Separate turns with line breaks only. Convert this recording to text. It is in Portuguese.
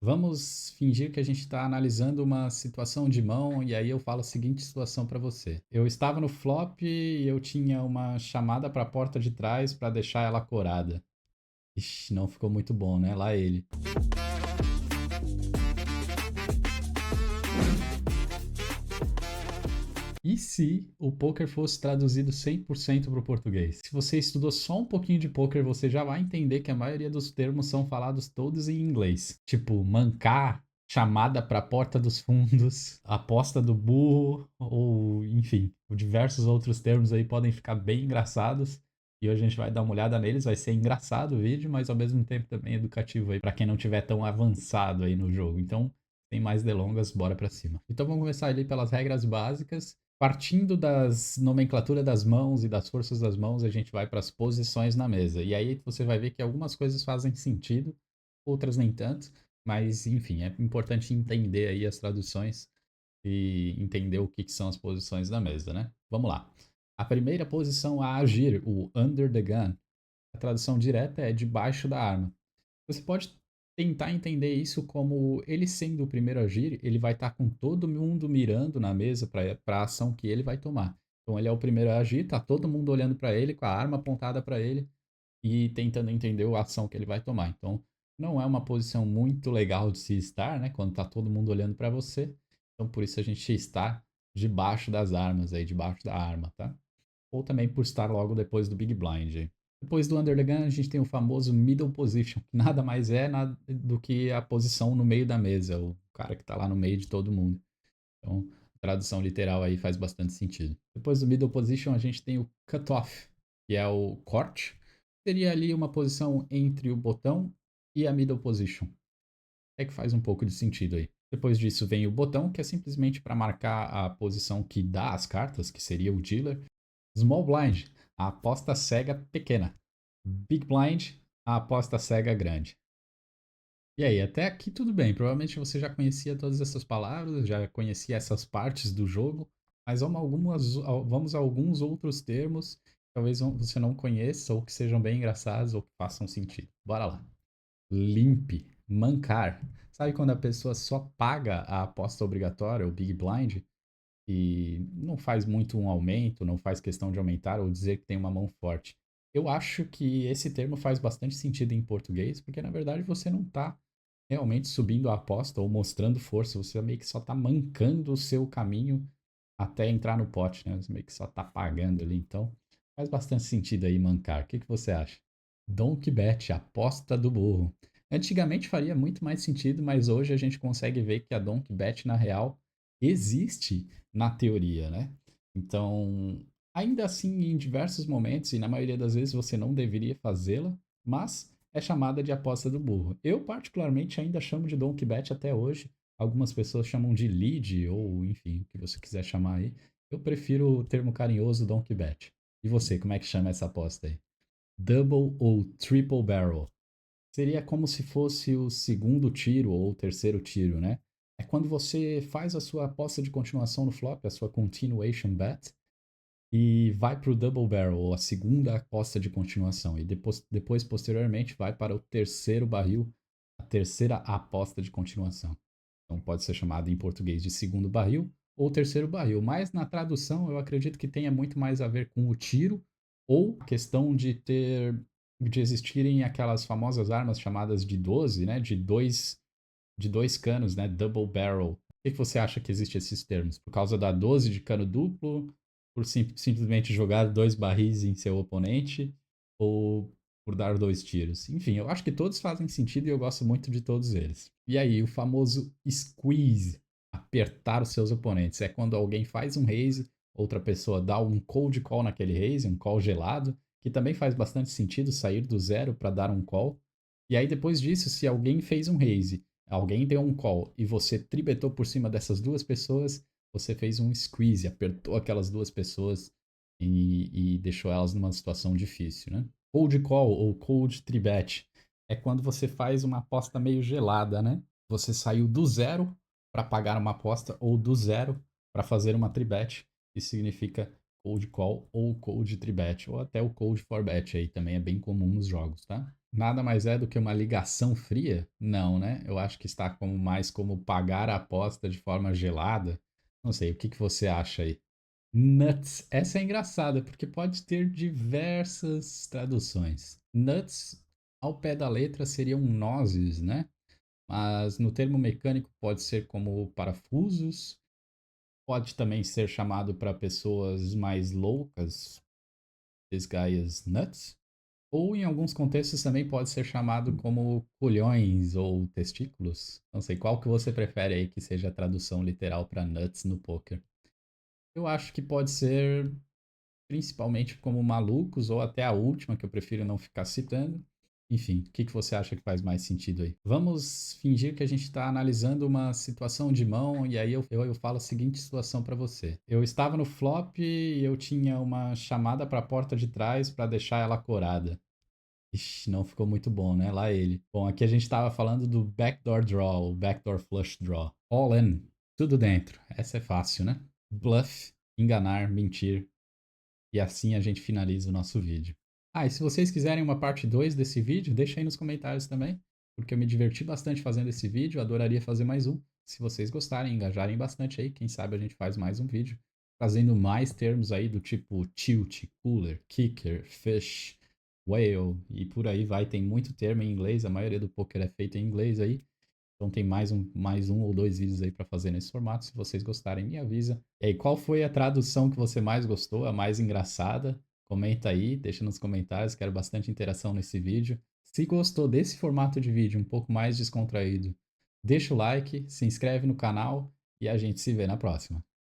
Vamos fingir que a gente está analisando uma situação de mão e aí eu falo a seguinte situação para você. Eu estava no flop e eu tinha uma chamada para a porta de trás para deixar ela corada. Ixi, não ficou muito bom, né? Lá ele. E se o poker fosse traduzido 100% para o português? Se você estudou só um pouquinho de poker, você já vai entender que a maioria dos termos são falados todos em inglês. Tipo, mancar, chamada para a porta dos fundos, aposta do burro, ou enfim, diversos outros termos aí podem ficar bem engraçados. E hoje a gente vai dar uma olhada neles, vai ser engraçado o vídeo, mas ao mesmo tempo também educativo aí para quem não tiver tão avançado aí no jogo. Então, sem mais delongas, bora para cima. Então vamos começar ali pelas regras básicas. Partindo das nomenclatura das mãos e das forças das mãos, a gente vai para as posições na mesa. E aí você vai ver que algumas coisas fazem sentido, outras nem tanto. Mas, enfim, é importante entender aí as traduções e entender o que são as posições da mesa, né? Vamos lá. A primeira posição a agir, o under the gun, a tradução direta é debaixo da arma. Você pode tentar entender isso como ele sendo o primeiro a agir, ele vai estar com todo mundo mirando na mesa para a ação que ele vai tomar. Então ele é o primeiro a agir, tá todo mundo olhando para ele com a arma apontada para ele e tentando entender a ação que ele vai tomar. Então não é uma posição muito legal de se estar, né, quando tá todo mundo olhando para você. Então por isso a gente está debaixo das armas aí, debaixo da arma, tá? Ou também por estar logo depois do Big Blind. Depois do Under the Gun, a gente tem o famoso Middle Position, que nada mais é do que a posição no meio da mesa, o cara que está lá no meio de todo mundo. Então, a tradução literal aí faz bastante sentido. Depois do Middle Position, a gente tem o Cutoff, que é o corte. Seria ali uma posição entre o botão e a Middle Position. É que faz um pouco de sentido aí. Depois disso vem o botão, que é simplesmente para marcar a posição que dá as cartas, que seria o dealer. Small Blind, a aposta cega pequena. Big Blind, a aposta cega grande. E aí, até aqui tudo bem. Provavelmente você já conhecia todas essas palavras, já conhecia essas partes do jogo, mas vamos a alguns outros termos que talvez você não conheça ou que sejam bem engraçados ou que façam sentido. Bora lá. Limp, mancar. Sabe quando a pessoa só paga a aposta obrigatória, o Big Blind, e não faz muito um aumento, não faz questão de aumentar ou dizer que tem uma mão forte? Eu acho que esse termo faz bastante sentido em português, porque na verdade você não está realmente subindo a aposta ou mostrando força, você meio que só está mancando o seu caminho até entrar no pote, né? Você meio que só está pagando ali, então faz bastante sentido aí mancar. O que você acha? Donkey Bet, aposta do burro. Antigamente faria muito mais sentido, mas hoje a gente consegue ver que a Donkey Bet, na real, existe na teoria, né? Então, ainda assim, em diversos momentos, e na maioria das vezes você não deveria fazê-la, mas é chamada de aposta do burro. Eu, particularmente, ainda chamo de Donkey Bet até hoje. Algumas pessoas chamam de lead, ou enfim, o que você quiser chamar aí. Eu prefiro o termo carinhoso Donkey Bet. E você, como é que chama essa aposta aí? Double ou Triple Barrel? Seria como se fosse o segundo tiro ou o terceiro tiro, né? É quando você faz a sua aposta de continuação no flop, a sua continuation bet, e vai para o double barrel, ou a segunda aposta de continuação, e depois, posteriormente, vai para o terceiro barril, a terceira aposta de continuação. Então pode ser chamado em português de segundo barril ou terceiro barril, mas na tradução eu acredito que tenha muito mais a ver com o tiro ou a questão de existirem aquelas famosas armas chamadas de 12, né, de dois canos, né, double barrel. Por que você acha que existem esses termos? Por causa da 12 de cano duplo, por simplesmente jogar dois barris em seu oponente ou por dar dois tiros? Enfim, eu acho que todos fazem sentido e eu gosto muito de todos eles. E aí, o famoso squeeze, apertar os seus oponentes, é quando alguém faz um raise, outra pessoa dá um cold call naquele raise, um call gelado, que também faz bastante sentido sair do zero para dar um call. E aí, depois disso, se alguém fez um raise, alguém deu um call e você tribetou por cima dessas duas pessoas, você fez um squeeze, apertou aquelas duas pessoas e deixou elas numa situação difícil, né? Cold call ou cold tribet é quando você faz uma aposta meio gelada, né? Você saiu do zero para pagar uma aposta ou do zero para fazer uma tribet. Isso significa cold call ou cold tribet ou até o cold for bet aí também é bem comum nos jogos, tá? nada mais é do que uma ligação fria? Não, né? Eu acho que está como mais como pagar a aposta de forma gelada. Não sei, o que que você acha aí? Nuts. Essa é engraçada, porque pode ter diversas traduções. Nuts, ao pé da letra, seriam nozes, né? Mas no termo mecânico pode ser como parafusos, pode também ser chamado para pessoas mais loucas, this guy is nuts. Ou em alguns contextos também pode ser chamado como culhões ou testículos. Não sei qual que você prefere aí que seja a tradução literal para nuts no poker. Eu acho que pode ser principalmente como malucos, ou até a última, que eu prefiro não ficar citando. Enfim, o que que você acha que faz mais sentido aí? Vamos fingir que a gente está analisando uma situação de mão, e aí eu falo a seguinte situação para você. Eu estava no flop e eu tinha uma chamada para a porta de trás para deixar ela corada. Ixi, não ficou muito bom, né? Lá ele. Bom, aqui a gente estava falando do backdoor draw, o backdoor flush draw. All in, tudo dentro. Essa é fácil, né? Bluff, enganar, mentir, e assim a gente finaliza o nosso vídeo. Ah, e se vocês quiserem uma parte 2 desse vídeo, deixa aí nos comentários também, porque eu me diverti bastante fazendo esse vídeo, adoraria fazer mais um. Se vocês gostarem, engajarem bastante aí, quem sabe a gente faz mais um vídeo, trazendo mais termos aí do tipo tilt, cooler, kicker, fish, whale e por aí vai. Tem muito termo em inglês, a maioria do poker é feito em inglês aí. Então tem mais um ou dois vídeos aí para fazer nesse formato. Se vocês gostarem, me avisa. E aí, qual foi a tradução que você mais gostou, a mais engraçada? Comenta aí, deixa nos comentários, quero bastante interação nesse vídeo. Se gostou desse formato de vídeo um pouco mais descontraído, deixa o like, se inscreve no canal e a gente se vê na próxima.